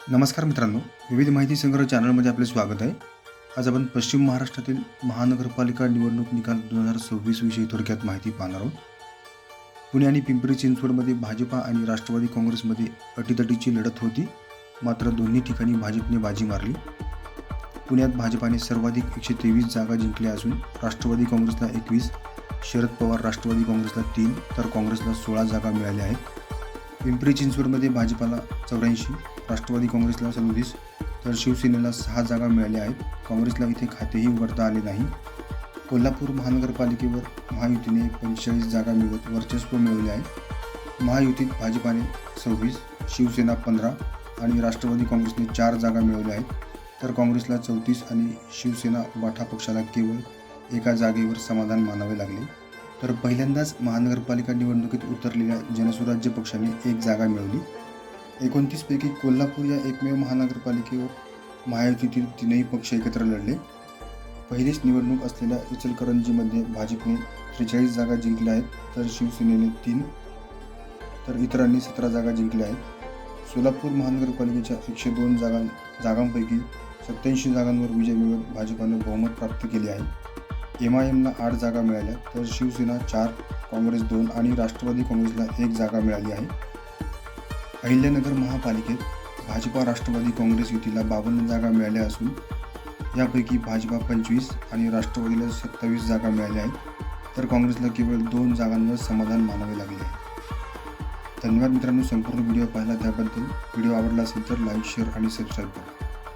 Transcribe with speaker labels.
Speaker 1: नमस्कार मित्रांनो, विविध माहिती संग्रह चॅनलमध्ये आपले स्वागत आहे. आज आपण पश्चिम महाराष्ट्रातील महानगरपालिका निवडणूक निकाल 2026 विषयी थोडक्यात माहिती पाहणार आहोत. पुणे आणि पिंपरी चिंचवडमध्ये भाजपा आणि राष्ट्रवादी काँग्रेसमध्ये अटीतटीची लढत होती, मात्र दोन्ही ठिकाणी भाजपने बाजी मारली. पुण्यात भाजपाने सर्वाधिक 123 जागा जिंकल्या असून राष्ट्रवादी काँग्रेसला 21, शरद पवार राष्ट्रवादी काँग्रेसला 3 तर काँग्रेसला 16 जागा मिळाल्या आहेत. पिंपरी चिंचवडमध्ये भाजपाला 84, राष्ट्रवादी काँग्रेसला 37 तर शिवसेनेला 6 जागा मिळाल्या आहेत. काँग्रेसला इथे खातेही उघडता आले नाही. कोल्हापूर महानगरपालिकेवर महायुतीने 45 जागा मिळवत वर्चस्व मिळवले आहे. महायुतीत भाजपाने 26, शिवसेना 15 आणि राष्ट्रवादी काँग्रेसने 4 जागा मिळवल्या आहेत, तर काँग्रेसला 34 आणि शिवसेना उबाठा पक्षाला केवळ एका जागेवर समाधान मानावे लागले. तर पहिल्यांदाच महानगरपालिका निवडणुकीत उतरलेल्या जनसुराज्य पक्षाने 1 जागा मिळवली. 29 पैकी कोल्हापूर या एकमेव महानगरपालिकेवर महायुतीतील 3ही पक्ष एकत्र लढले. पहिलीच निवडणूक असलेल्या इचलकरंजीमध्ये भाजपने 43 जागा जिंकल्या आहेत, तर शिवसेनेने 3 तर इतरांनी 17 जागा जिंकल्या आहेत. सोलापूर महानगरपालिकेच्या 102 जागांपैकी 87 जागांवर विजय मिळवत भाजपाने बहुमत प्राप्त केले आहे. MIMला 8 जागा मिळाल्या, तर शिवसेना 4, काँग्रेस 2 आणि राष्ट्रवादी काँग्रेसला 1 जागा मिळाली आहे. अहिल्यानगर महापालिकेत भाजपा राष्ट्रवादी काँग्रेस युतीला 52 जागा मिळाल्या असून यापैकी भाजपा 25 आणि राष्ट्रवादीला 27 जागा मिळाल्या आहेत, तर काँग्रेसला केवळ 2 जागांवर समाधान मानावे लागले आहे. धन्यवाद मित्रांनो, संपूर्ण व्हिडिओ पाहिला त्याबद्दल. व्हिडिओ आवडला असेल तर लाईक, शेअर आणि सबस्क्राईब करा.